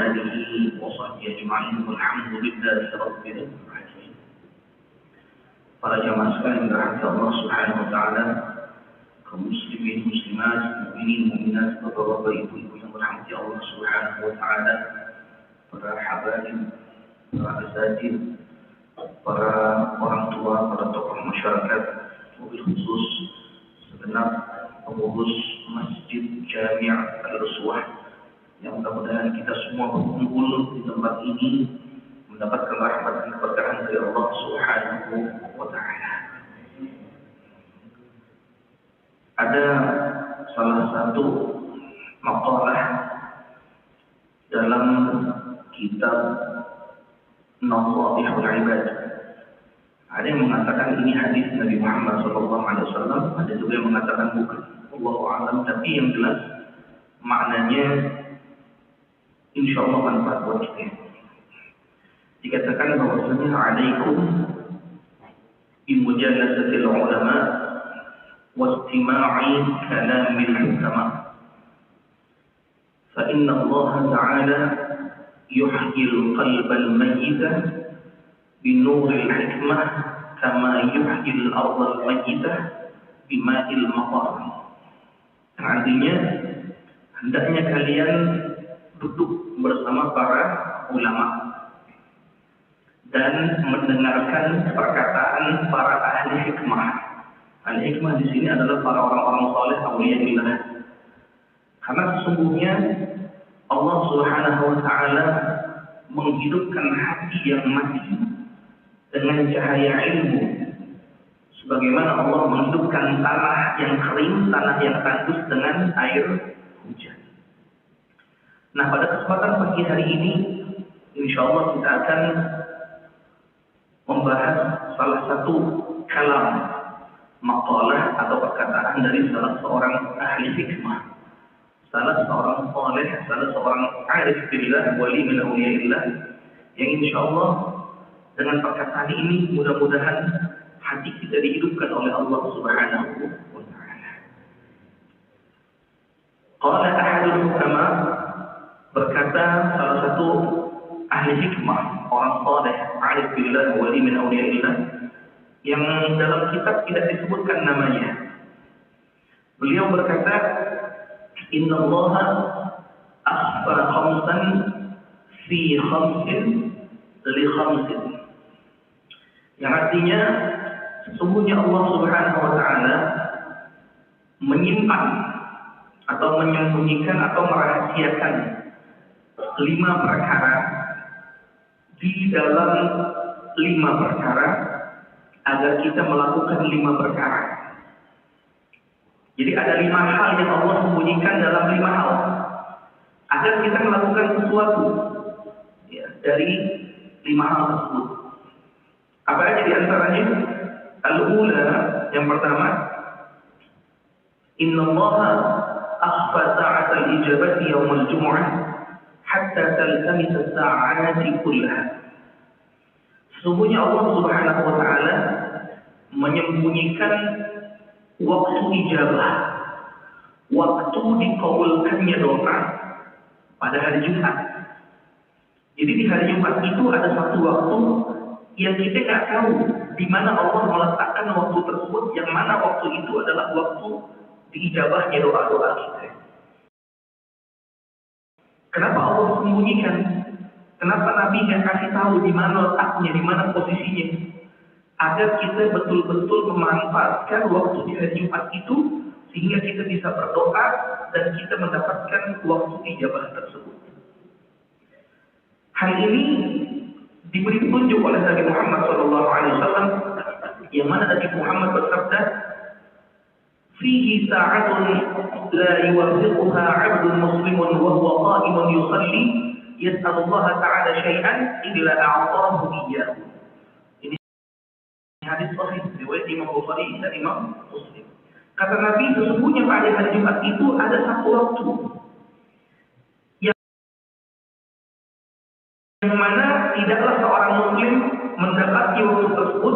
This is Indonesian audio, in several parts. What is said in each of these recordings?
آله وصحبه أجمعين والحمد لله رب العالمين. Para jamaah sekalian yang dirahmati Allah Subhanahu wa taala, kaum muslimin muslimat, mukminin mukminat, bapak-bapak ibu-ibu yang dirahmati Allah Subhanahu wa taala, para habaib, para asatid, para orang tua, para tokoh masyarakat, wabil khusus segenap pengurus Masjid Jami' Al-Uswah, yang mudah-mudahan kita semua berkumpul di tempat ini mendapatkan rahmat dan keberkahan dari Allah Subhanahu wa taala. Ada salah satu maqalah dalam kitab Nawaihul Ibad. Ada yang mengatakan ini hadis Nabi Muhammad SAW, ada juga yang mengatakan bukan. Wallahu a'lam, tapi yang jelas maknanya insyaallah manfaat buat kita. Dikatakan bahwasanya alaikum bimujalasatil ulama wastima'i kalamil hukama. Fa inna Allah Ta'ala yuhyil qalbal mayyita binuril hikmah kama yuhyil ardal mayyita bima'il maqar. Artinya hendaknya kalian duduk bersama para ulama dan mendengarkan perkataan para ahli hikmah. Ahli hikmah di sini adalah para orang-orang saleh auliyaillah. Karena sesungguhnya Allah Subhanahu wa taala menghidupkan hati yang mati dengan cahaya ilmu, sebagaimana Allah menghidupkan tanah yang kering, tanah yang tandus dengan air hujan. Nah, pada kesempatan pagi hari ini, insyaallah kita akan membahas salah satu kalam, maqalah atau perkataan dari salah seorang ahli hikmah, salah seorang saleh, salah seorang arif billah, wali min awliyaillah, yang insyaallah dengan perkataan ini mudah-mudahan hati kita dihidupkan oleh Allah Subhanahu wa taala. Qala ahadul hukama, berkata salah satu ahli hikmah, orang saleh, arif billah, wali min awliyaillah, yang dalam kitab tidak disebutkan namanya. Beliau berkata, Inna Allah akhfa khamsan fi khamsin li khamsin. Yang artinya sesungguhnya Allah Subhanahu wa taala menyimpan atau menyembunyikan atau merahasiakan 5 perkara di dalam 5 perkara agar kita melakukan 5 perkara. Jadi ada 5 hal yang Allah sembunyikan dalam 5 hal agar kita melakukan sesuatu ya, dari 5 hal tersebut. Apa aja di antaranya? Al-ula, yang pertama, Inna Allah akhfa sa'at al-ijabati yawm al-jum'ah hatta taltamis as-sa'ati kullaha. Sesungguhnya Allah Subhanahu wa taala menyembunyikan waktu ijabah, waktu dikabulkannya doa pada hari Jumat. Jadi di hari Jumat itu ada satu waktu yang kita nggak tahu di mana Allah meletakkan waktu tersebut, yang mana waktu itu adalah waktu diijabahnya doa-doa kita. Kenapa Allah sembunyikan? Kenapa Nabi nggak kasih tahu di mana letaknya, di mana posisinya? Agar kita betul-betul memanfaatkan waktu di hari Jumat itu, sehingga kita bisa berdoa dan kita mendapatkan waktu ijabah tersebut. Hal ini diberi petunjuk oleh Nabi Muhammad SAW, yang mana Nabi Muhammad bersabda, "Fihi sa'atun la yuwaffiquha 'abdun muslimun wa huwa qa'imun yusalli yas'alu Allah ta'ala syai'an illa a'tahu iyyahu." Ini hadis sahih riwayat Imam Bukhari dan Imam Muslim. Kata Nabi, sesungguhnya pada hari Jumat itu ada satu waktu yang mana tidaklah seorang muslim mendapati waktu tersebut,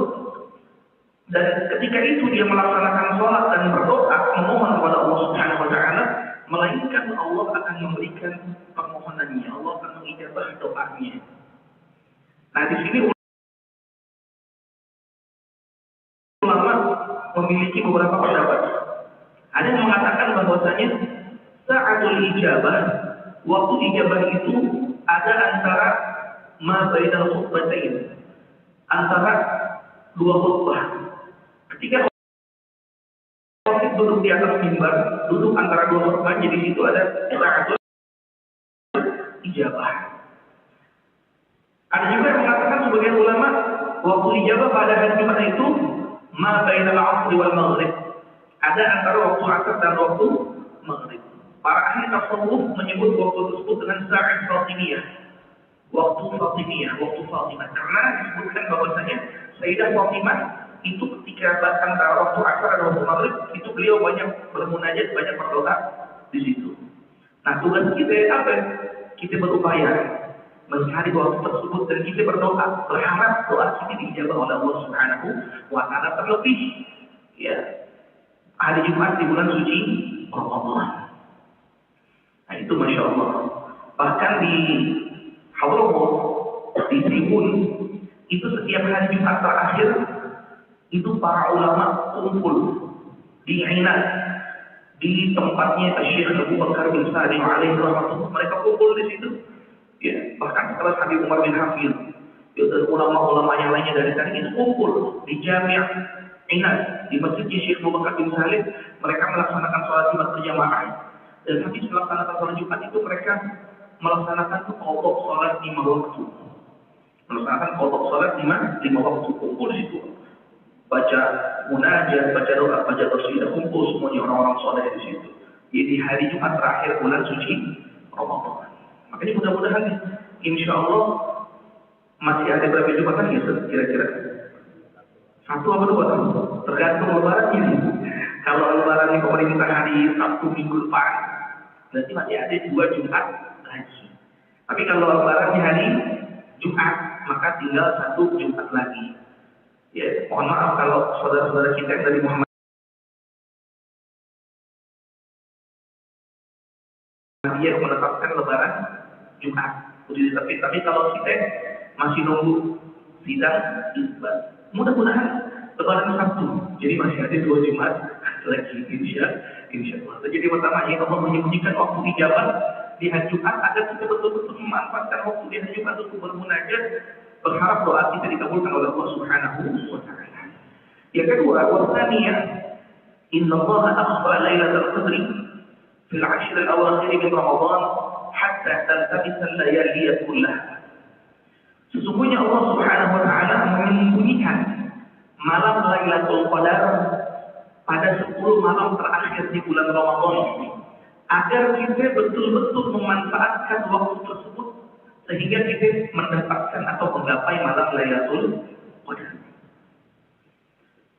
dan ketika itu dia melaksanakan sholat dan berdoa memohon kepada Allah Subhanahu wa taala, melainkan Allah akan memberikan permohonannya, Allah akan mengijabah ijabah doanya. Nah di sini ulama memiliki beberapa pendapat. Ada yang mengatakan bahwasanya sa'atul ijabah, waktu ijabah itu ada antara ma bainal khutbatain, antara dua khutbah. Ketika orang duduk di atas mimbar, duduk antara dua khutbah, jadi di situ ada sa'atul ijabah. Ada juga yang mengatakan sebagian ulama waktu ijabah pada hari Jumat itu ma bainal 'asri wal maghrib. Ada antara waktu asar dan waktu maghrib. Para ahli tasawuf menyebut waktu tersebut dengan sa'at Fatimiyah. Waktu Fatimiyah, waktu Fatimah. Karena disebutkan bahwasanya Sayyidah Fatimah itu ketika antara waktu asar dan waktu maghrib itu beliau banyak bermunajat, banyak berdoa di situ. Nah, tugas kita apa? Kita berupaya mencari waktu tersebut dan kita berdoa, berharap doa kita diijabah oleh Allah Subhanahu wa taala, terlebih ya hari Jumat di bulan suci Ramadan. Nah, itu Masya Allah. Bahkan di Hadramaut, di Tribun, itu setiap hari Jumat terakhir itu para ulama kumpul di Ainat, di tempatnya Syekh Abu Bakar bin Salim alaihi rahmatullah. Mereka kumpul di situ. Ya, bahkan setelah Habib Umar bin Hafid, dan ulama-ulama yang lainnya dari tadi itu kumpul di Jami' Ainat, di masjidnya Syekh Abu Bakar bin Salim. Mereka melaksanakan sholat Jumat berjamaah. Dan habis melaksanakan sholat Jumat itu mereka melaksanakan qadha sholat 5 waktu. Melaksanakan qadha sholat 5 waktu, kumpul di situ. Baca munajat, baca doa, baca qasidah, kumpul semuanya orang-orang soleh di situ. Jadi hari Jumat terakhir bulan suci Ramadan. Makanya mudah-mudahan insya Allah masih ada berapa Jumat lagi kira-kira? 1 atau 2? Tergantung lebaran ini. Kalau lebaran ini pemerintah hari Sabtu minggu depan, berarti masih ada 2 Jumat lagi. Tapi kalau lebaran di hari Jumat, maka tinggal 1 Jumat lagi. Ya, mohon maaf kalau saudara-saudara kita yang dari Muhammadiyah menetapkan lebaran Jumat. Tapi kalau kita masih nunggu sidang Isbat, mudah-mudahan lebaran Sabtu. Jadi masih ada 2 Jumat lagi, insya Allah. Jadi pertama ya, Allah menyembunyikan waktu ijabah di hari Jumat agar kita betul-betul memanfaatkan waktu di hari Jumat untuk bermunajat, berharap doa kita dikabulkan oleh Allah Subhanahu wa taala. Yang kedua, wasaniya, inna Allah akhfa lailatul qadri fil 'ashr al-awakhir min Ramadan hatta taltabis al-layaliyah kullaha. Sesungguhnya Allah Subhanahu wa taala menyembunyikan malam Lailatul Qadar pada 10 malam terakhir di bulan Ramadan agar kita betul-betul memanfaatkan waktu tersebut sehingga kita mendapatkan atau menggapai malam Lailatul Qadar.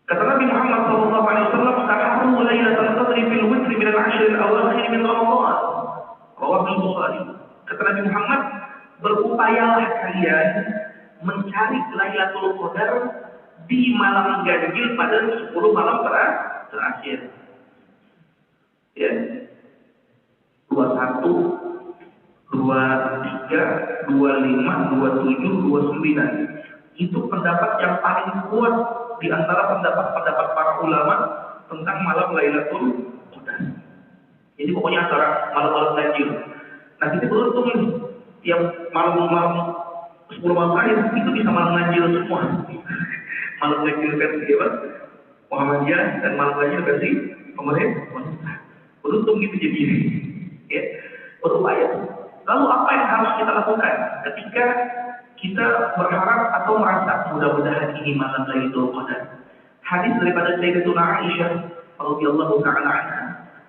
Kata Nabi Muhammad SAW, "Taharru Lailatul Qadri fil witr min al-'ashr al-awakhir min Ramadan." Rawahu Al-Bukhari. Kata Nabi Muhammad, berupayalah kalian mencari Lailatul Qadar di malam ganjil pada 10 malam terakhir. Ya. 21, 23, 25, 27, 29. Itu pendapat yang paling kuat di antara pendapat-pendapat para ulama tentang malam Lailatul Qadar. Jadi pokoknya antara malam-malam ganjil. Nah, kita beruntung nih, tiap malam-malam 10 malam terakhir itu bisa malam ganjil semua. Malam ganjil versi apa? Muhammadiyah dan malam ganjil versi pemerintah. Beruntung gitu jadi ini. Ya, berupaya. Lalu apa yang harus kita lakukan ketika kita berharap atau merasa mudah-mudahan ini malam Lailatul Qadar? Hadis daripada Sayyidatuna Aisyah radhiyallahu taala anha.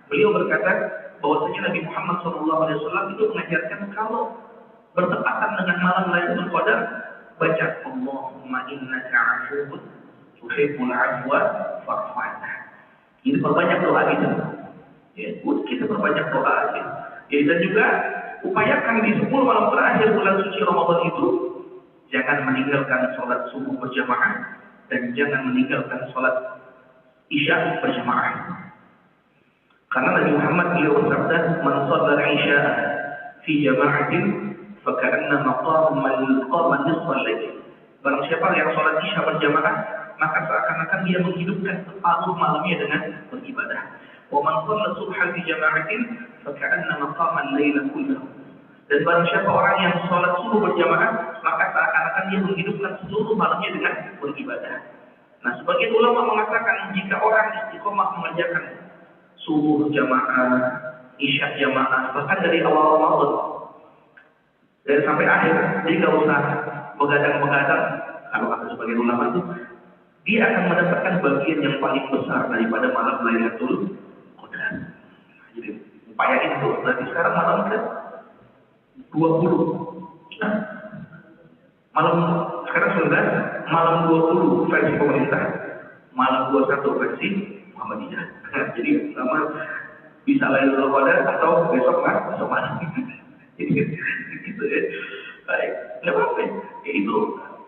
Beliau berkata bahwasanya Nabi Muhammad SAW itu mengajarkan kalau bertepatan dengan malam Lailatul Qadar, baca Allahumma innaka 'afuwwun tuhibbul 'afwa fa'fu 'anna. Ini perbanyak doa kita. Ya, kita perbanyak doa aja. Ya, dan juga upayakan di 10 malam terakhir bulan suci Ramadan itu jangan meninggalkan sholat subuh berjamaah dan jangan meninggalkan sholat isya berjamaah. Karena Nabi Muhammad beliau bersabda, "Man shalla al-isya fi jama'atin faka'annama Barang siapa yang sholat isya berjamaah, maka seakan-akan dia menghidupkan separuh malamnya dengan beribadah. Wa man shalla subha bi jama'atin fa ka'annama qama al-laila kullahu. Dan barang siapa orang yang sholat subuh berjamaah, maka seakan-akan dia menghidupkan seluruh malamnya dengan beribadah. Nah, sebagian ulama mengatakan jika orang istiqomah mengerjakan subuh jamaah, isya jamaah, bahkan dari awal Ramadan dan sampai akhir, dia nggak usah begadang-begadang. Kalau kata sebagian ulama itu, dia akan mendapatkan bagian yang paling besar daripada malam Lailatul Qadar. Jadi upayain itu. Berarti sekarang malam ke 20. Malam sekarang 19, malam 20 versi pemerintah, malam 21 versi Muhammadiyah. Jadi sama bisa Lailatul Qadar atau besok malam. Jadi gitu ya. Baik, nggak apa-apa. Ya, itu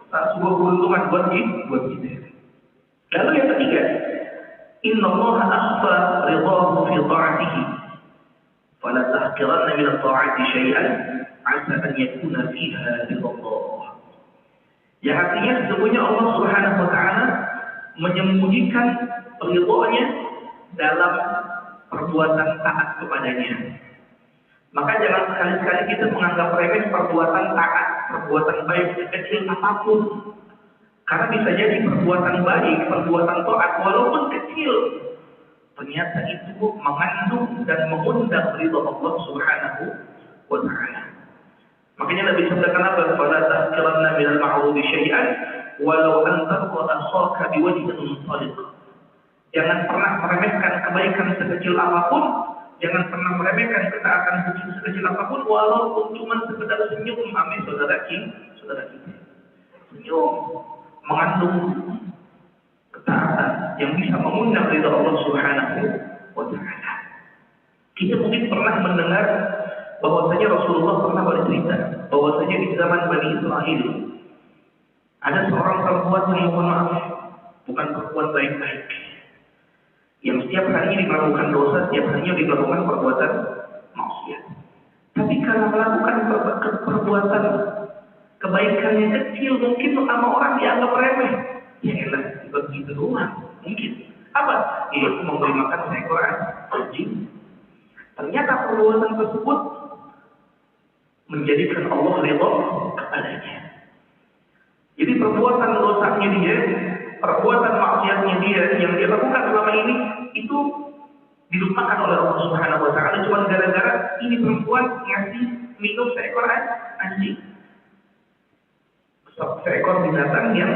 sebuah keuntungan buat kita. Lalu yang ketiga, Inna Allah akhfa ridahu fi ta'atihi fala tahqiranna min at-ta'ati syai'an 'asa an yakuna fiha ridallah. Ya, artinya sesungguhnya Allah Subhanahu wa taala menyembunyikan ridhonya dalam perbuatan taat kepadanya. Maka jangan sekali-sekali kita menganggap remeh perbuatan taat, perbuatan baik sekecil apapun. Karena bisa jadi perbuatan baik, perbuatan taat walaupun kecil, ternyata itu mengandung dan mengundang ridha Allah Subhanahu wa taala. Makanya Nabi sabdakan apa? Fala tahqiranna minal ma'rufi syai'an walau an talqa akhaka biwajhin shadiq. Jangan pernah meremehkan kebaikan sekecil apapun. Jangan pernah meremehkan ketaatan sekecil apapun, walaupun cuma sekedar senyum sama saudara kita. Senyum mengandung ketaatan yang bisa mengundang ridha Allah Subhanahu wa taala. Kita mungkin pernah mendengar bahwasanya Rasulullah pernah bercerita bahwasanya di zaman Bani Israel ada seorang perempuan yang mohon maaf, bukan perempuan baik-baik, yang setiap harinya melakukan dosa, setiap harinya melakukan perbuatan maksiat. Tapi karena melakukan perbuatan kebaikan yang kecil, mungkin sama orang dianggap remeh. Ya elah, begitu doang. Mungkin. Apa? Yaitu memberi makan seekor anjing. Ternyata perbuatan tersebut menjadikan Allah ridha kepadanya. Jadi perbuatan dosanya dia, perbuatan maksiatnya dia yang dia lakukan selama ini itu dilupakan oleh Allah Subhanahu wa taala cuma gara-gara ini perempuan ngasih minum seekor anjing. Seekor binatang yang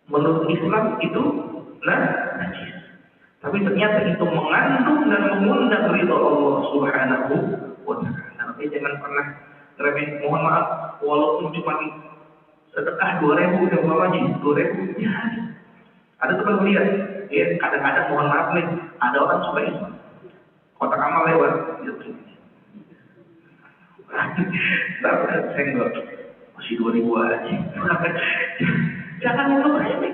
menurut Islam itu najis. Tapi ternyata itu mengandung dan mengundang ridha Allah Subhanahu wa taala. Tapi jangan pernah ngeremehin, mohon maaf, walaupun cuma sedekah 2.000 udah umpamanya 2.000 ya. Ada teman lihat, ya kadang-kadang mohon maaf nih, ada orang suka Islam, kotak amal lewat, gitu. Senggol, masih 2.000 aja. Jangan menurut ini.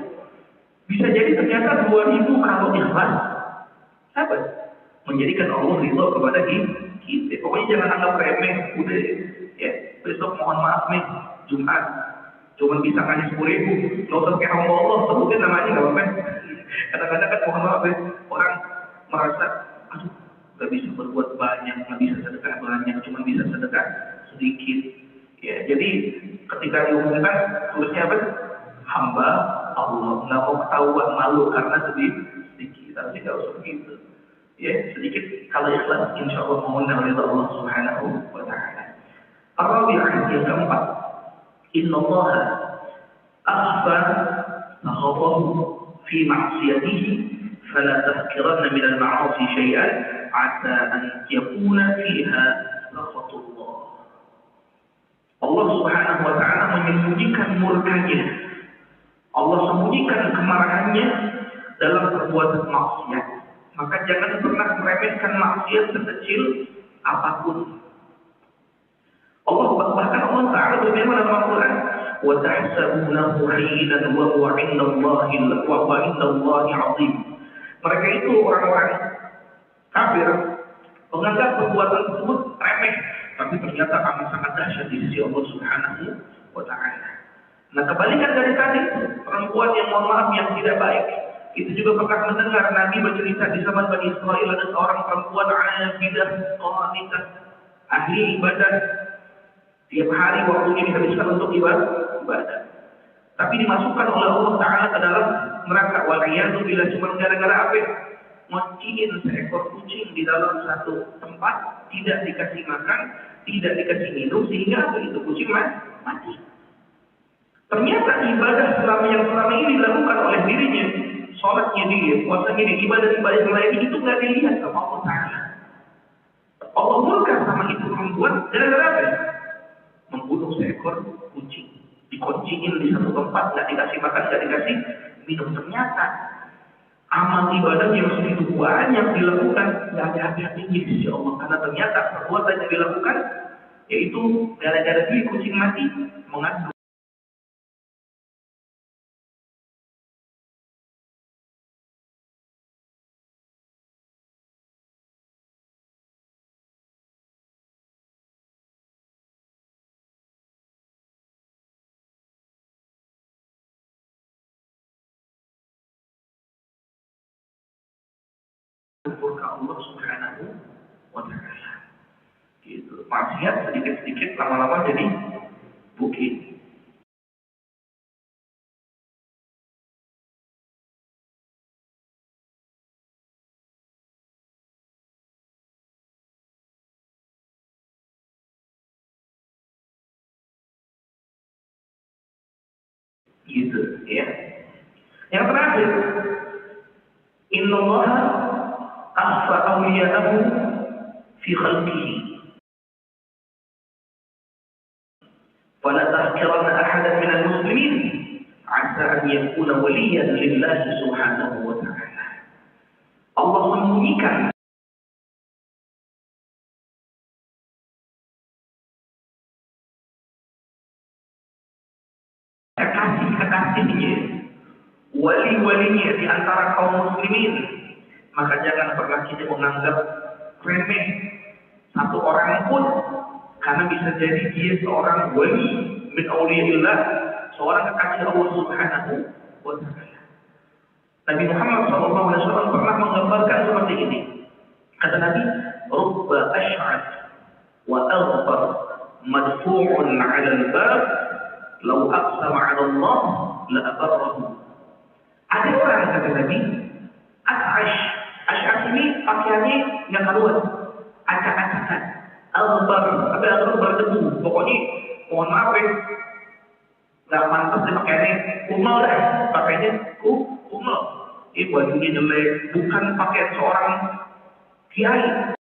Bisa jadi ternyata 2.000 kalau ikhlas, apa? Menjadikan Allah ridho kepada kita. Pokoknya jangan anggap remeh, udah ya. Besok mohon maaf nih, Jumat. Cuma bisa ngasih 10.000, nggak usah kayak hamba Allah, sebutin namanya nggak apa-apa. Kadang-kadang kan mohon maaf ya, orang merasa, aduh, nggak bisa berbuat banyak, nggak bisa sedekah banyak, cuma bisa sedekah sedikit. Ya, jadi ketika diumumkan tulisnya apa? Hamba Allah, nggak mau ketahuan malu karena sedikit, tapi nggak usah begitu. Ya, sedikit kalau ikhlas, insya Allah mengundang ridha Allah Subhanahu wa taala. Ar-rabi'ah yang keempat, Inna Allah akhfa ghadabahu fi ma'siyatihi fala tahqiranna min al-ma'asi syai'an 'asa an yakuna fiha sakhatullah. Allah Subhanahu wa taala menyembunyikan murkanya. Allah sembunyikan kemarahannya dalam perbuatan maksiat. Maka jangan pernah meremehkan maksiat sekecil apapun. Allah bahkan Allah Ta'ala berfirman dalam Al-Quran, wa tahsabunahu hayyinan wa huwa 'indallahi wa huwa 'indallahi 'azim. Mereka itu orang-orang kafir menganggap perbuatan tersebut remeh, tapi ternyata amat sangat dahsyat di sisi Allah Subhanahu wa taala. Nah, kebalikan dari tadi, perempuan yang mohon maaf yang tidak baik. Itu juga pernah mendengar Nabi bercerita di zaman Bani Israel ada seorang perempuan abidah, qanidah, ahli ibadah. Tiap hari waktunya dihabiskan untuk ibadah. Tapi dimasukkan oleh Allah Ta'ala ke dalam neraka. Waliyadu bila cuma gara-gara apa? Ngociin seekor kucing di dalam satu tempat, tidak dikasih makan, tidak dikasih minum, sehingga apa itu kucing mati. Ternyata ibadah yang selama ini dilakukan oleh dirinya, sholatnya dia, puasanya dia, ibadah-ibadah yang lain itu nggak dilihat sama Allah Ta'ala. Allah murka sama itu perempuan gara-gara apa? Membunuh seekor kucing, dikunciin di satu tempat, nggak dikasih makan, nggak dikasih minum. Ternyata amal ibadah yang segitu banyak dilakukan nggak ada hati-hatinya di sisi Allah, karena ternyata perbuatan yang dilakukan yaitu gara-gara dia kucing mati mengandung murka Allah Subhanahu wa Ta'ala. Gitu. Maksiat sedikit-sedikit lama-lama jadi bukit. Gitu ya. Yang terakhir, innallaha akhfa awliya'ahu fi khalqihi. Fala tahqiranna ahadan minal muslimin 'asa an yakuna waliyan lillahi subhanahu wa ta'ala. Allah sembunyikan kekasih-kekasihnya, wali-walinya di antara kaum muslimin. Maka jangan pernah kita menganggap remeh satu orang pun, karena bisa jadi dia seorang wali min auliyaillah, seorang kekasih Allah Subhanahu wa Ta'ala. Nabi Muhammad SAW pernah menggambarkan seperti ini. Kata Nabi, rubba ash'ath wa aghbar madfu'un 'ala al-bab law aqsama 'ala Allah la abarrahu. Ada orang, kata Nabi, Ash'ath ini pakaiannya nggak karuan, acak-acakan, albar, tapi albar berdebu. Pokoknya mohon maaf ya, nggak pantas dia pakaiannya kumal dah, pakainya kumal. Ini bajunya jelek, bukan pakaian seorang kiai,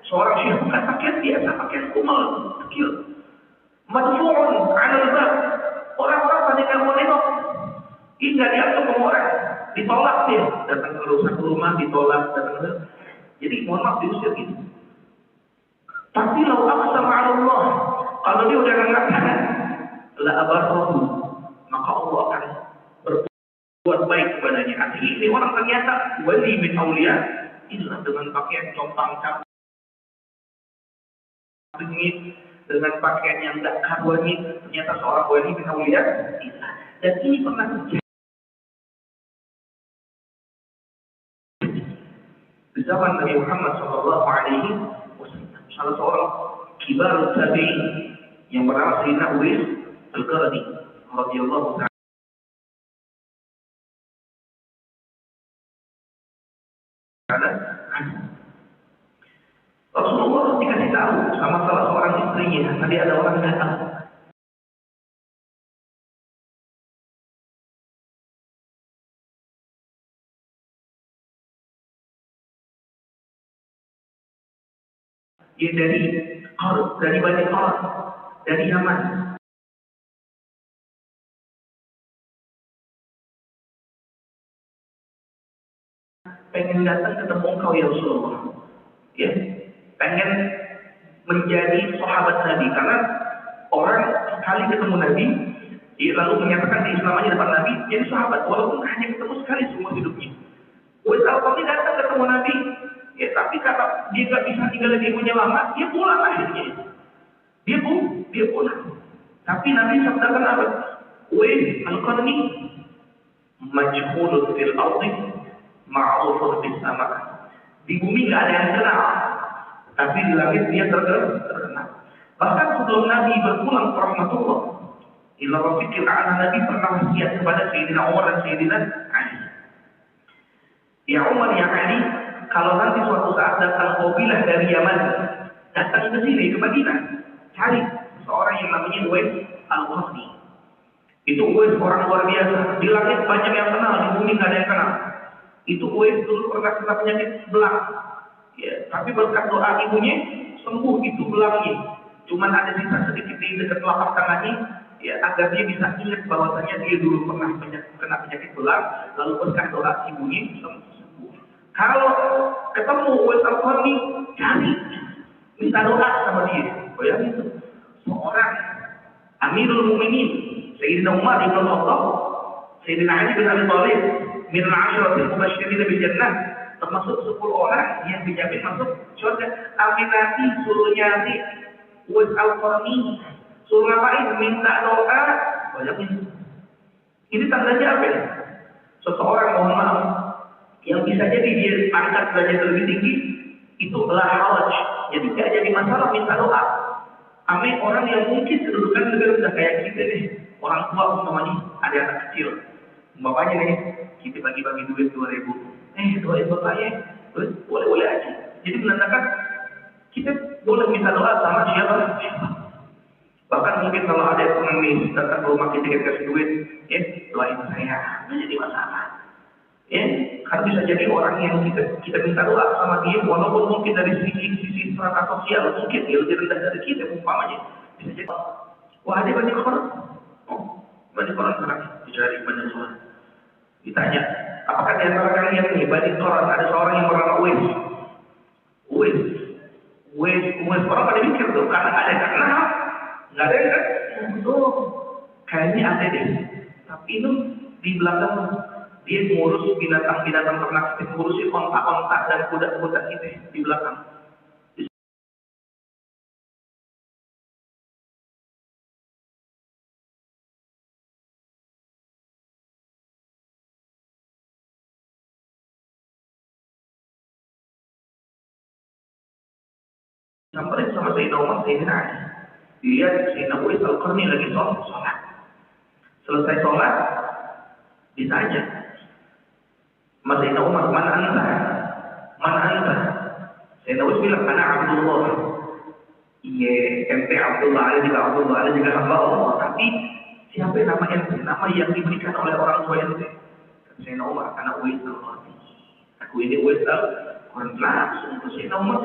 seorang syekh, bukan pakaian biasa, pakaian kumal, kecil. Madfu'un 'ala al-bab. Orang-orang pada nggak mau nengok. Ini nggak dianggap sama orang, ditolak dia, datang ke rumah ditolak, datang ke, jadi mohon maaf diusir gitu. Tapi lau aqsama 'ala Allah, kalau dia udah mengatakan la abarrahu, maka Allah akan berbuat baik kepadanya. Artinya ini orang ternyata wali min auliya, inilah dengan pakaian compang-camping, dengan pakaian yang tidak karuannya, ternyata seorang wali min auliya. Dan ini pernah terjadi di zaman Nabi Muhammad Sallallahu Alaihi Wasallam. Salah seorang kibar tabi'in yang bernama Sayyidina Uwais Al-Qarni radhiyallahu ta'ala. Rasulullah dikasih tahu sama salah seorang istrinya, tadi ada orang datang. Dia dari Bani Qarn, dari Yaman. Pengen datang ketemu engkau ya Rasulullah. Ya, pengen menjadi sahabat Nabi, karena orang sekali ketemu Nabi, dia lalu menyatakan keislamannya depan Nabi, jadi sahabat walaupun hanya ketemu sekali seumur hidupnya. Uwais Al-Qarni datang ketemu Nabi, ya tapi karena dia nggak bisa tinggal di ibunya lama, dia pulang akhirnya. Dia pulang. Tapi Nabi sabdakan apa? Uwais Al-Qarni majhulun fil ardi ma'rufun fis sama. Di bumi nggak ada yang kenal, tapi di langit dia terkenal. Bahkan sebelum Nabi berpulang ke rahmatullah, ila rafiqil a'la, Nabi pernah wasiat kepada Sayyidina Umar dan Sayyidina Ali. Ya Umar, ya Ali, kalau nanti suatu saat datang kabilah dari Yaman, datang ke sini, ke Madinah, cari seorang yang namanya Uwais Al-Qarni. Itu Uwais orang luar biasa. Di langit banyak yang kenal, di bumi nggak ada yang kenal. Itu Uwais dulu pernah kena penyakit belang. Ya, tapi berkat doa ibunya sembuh itu belangnya. Cuman ada sisa sedikit di dekat telapak tangannya, ya, agar dia bisa ingat bahwasanya dia dulu pernah kena penyakit belang, lalu berkat doa ibunya sembuh. Kalau ketemu Uwais Al-Qarni, cari, minta doa sama dia. Bayangin itu, seorang Amirul Mukminin Sayyidina Umar ibn Khattab, Sayyidina Ali bin Abi Thalib, min al-ashratil mubasysyirin bil jannah, termasuk 10 orang yang dijamin masuk surga. Aminati suruh nyari Uwais Al-Qarni, suruh ngapain? Minta doa. Bayangin, ini tandanya apa ya? Seseorang, mohon maaf, yang bisa jadi dia angkat derajat lebih tinggi, itu la haraj. Jadi tidak jadi masalah minta doa. Ame orang yang mungkin kedudukan lebih rendah kayak kita nih, orang tua umpamanya ada anak kecil, umpamanya nih kita bagi-bagi duit 2.000, doain bapaknya, boleh aja. Jadi menandakan kita boleh minta doa sama siapa. Bahkan mungkin kalau ada pengemis datang ke rumah kita kasih duit, doain saya, nggak jadi masalah. Kan bisa jadi orang yang kita minta doa sama dia, walaupun mungkin dari sisi strata sosial mungkin dia lebih rendah dari kita, umpamanya bisa jadi, wah ada banyak orang, banyak orang sekarang dicari banyak orang. Ditanya, apakah di antara kalian ini banyak orang, ada seorang yang bernama Uwais orang pada mikir tuh, karena nggak ada yang kenal, nggak ada yang kan, kayaknya ada deh, tapi itu di belakang dia ngurus binatang-binatang ternak, ngurusin ontak-ontak dan kuda-kuda itu di belakang. Sampai sama Sayyidina Umar, Sayyidina Ali. Lihat Sayyidina Uwais Al-Qarni lagi sholat. Selesai sholat, ditanya, Mas Sayyidina Umar, mana anta? Sayyidina Uwais bilang, ana Abdullah. Iya, ente Abdullah, ada juga hamba Allah. Tapi siapa nama ente? Nama yang diberikan oleh orang tua ente. Sayyidina Umar, anak Uwais Al-Qarni. Aku ini Uwais Al-Qarni. Langsung ke Sayyidina Umar,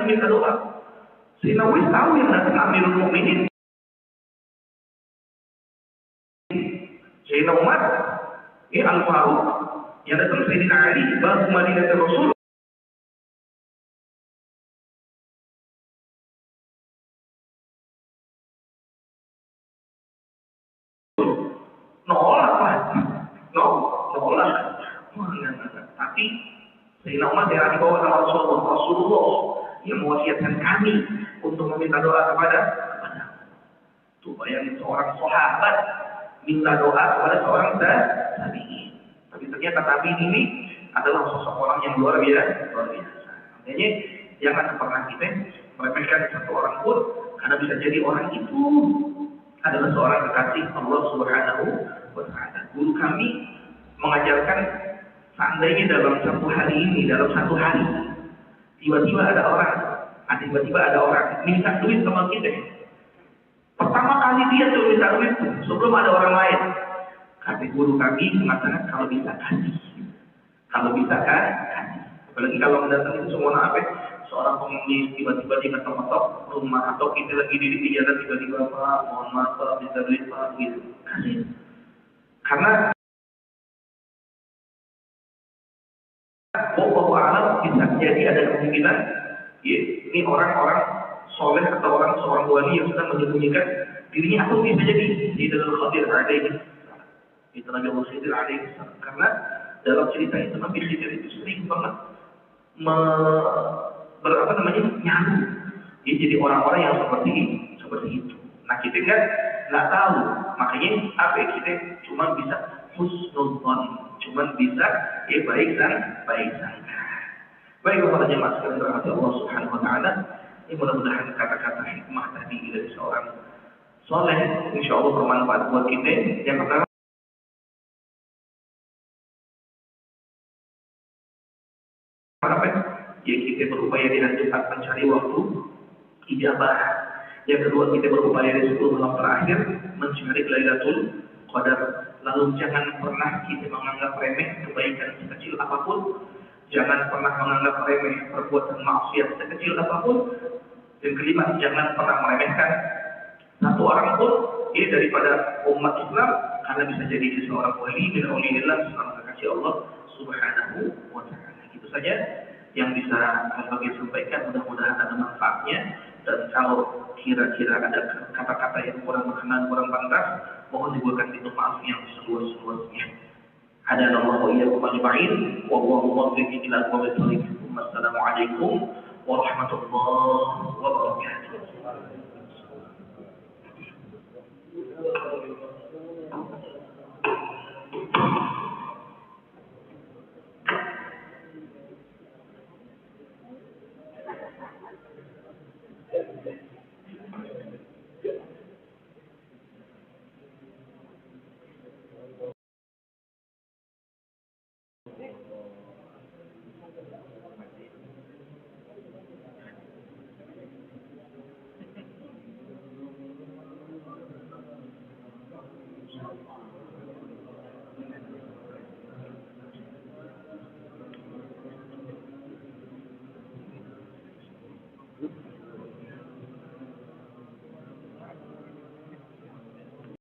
minta doa. Sayyidina Uwais tahu yang datang Amirul Mukminin. Sayyidina Umar, Al-Faruq, yang datang Sayyidina Ali, Babu Madinah Rasul. Nolak. Tapi Sayyidina Umar yang dibawa sama Rasulullah yang mewasiatkan kami untuk meminta doa kepada. Tuh bayangin, seorang sahabat minta doa kepada seorang tabi'in. Tapi ternyata tabi'in ini adalah sosok orang yang luar biasa. Makanya jangan pernah kita meremehkan satu orang pun, karena bisa jadi orang itu adalah seorang kekasih Allah Subhanahu wa Ta'ala. Guru kami mengajarkan, seandainya dalam satu hari tiba-tiba ada orang minta duit sama kita. Pertama kali dia tuh minta duit sebelum ada orang lain. Kata guru kami mengatakan, kalau bisa kasih. Apalagi kalau mendatangi semua apa? Seorang pengemis tiba-tiba dia ngetok-ngetok rumah, atau kita lagi di jalan tiba-tiba, Pak, mohon maaf Pak, minta duit Pak, gitu. Kasih. Karena bahwa alam bisa jadi ada kemungkinan ini orang-orang soleh atau seorang wali yang sedang menyembunyikan dirinya, atau bisa jadi di dalam Khadir alaihi itu Nabi Allah Khadir alaihi. Karena dalam cerita itu Nabi Khidir itu sering banget nyaru. Ya, jadi orang-orang yang seperti itu. Nah kita nggak tahu, makanya apa ya, kita cuma bisa husnuzon, cuma bisa baik sangka. Baik kepada jemaah sekalian berkata Allah Subhanahu Wa Taala, mudah-mudahan kata-kata hikmah tadi dari seorang soleh, insya Allah bermanfaat buat kita. Yang pertama, apa? Ya kita berupaya di hari Jumat mencari waktu ijabah. Yang kedua, kita berupaya di 10 malam terakhir mencari Lailatul Qadar. Lalu jangan pernah kita menganggap remeh kebaikan sekecil apapun. Jangan pernah menganggap remeh perbuatan maksiat sekecil apapun. Dan kelima, jangan pernah meremehkan satu orang pun daripada umat Islam, karena bisa jadi seorang wali min auliillah, seorang kekasih Allah Subhanahu wa Ta'ala. Itu saja yang bisa kami sampaikan, mudah-mudahan ada manfaatnya. Dan kalau kira-kira ada kata-kata yang kurang berkenan, kurang pantas, mohon diberikan pintu maaf yang seluas-luasnya. Hadanallahu wa iyyakum ajma'in, wallahu muwaffiq ila aqwamit thoriq. Wassalamualaikum warahmatullahi wabarakatuh.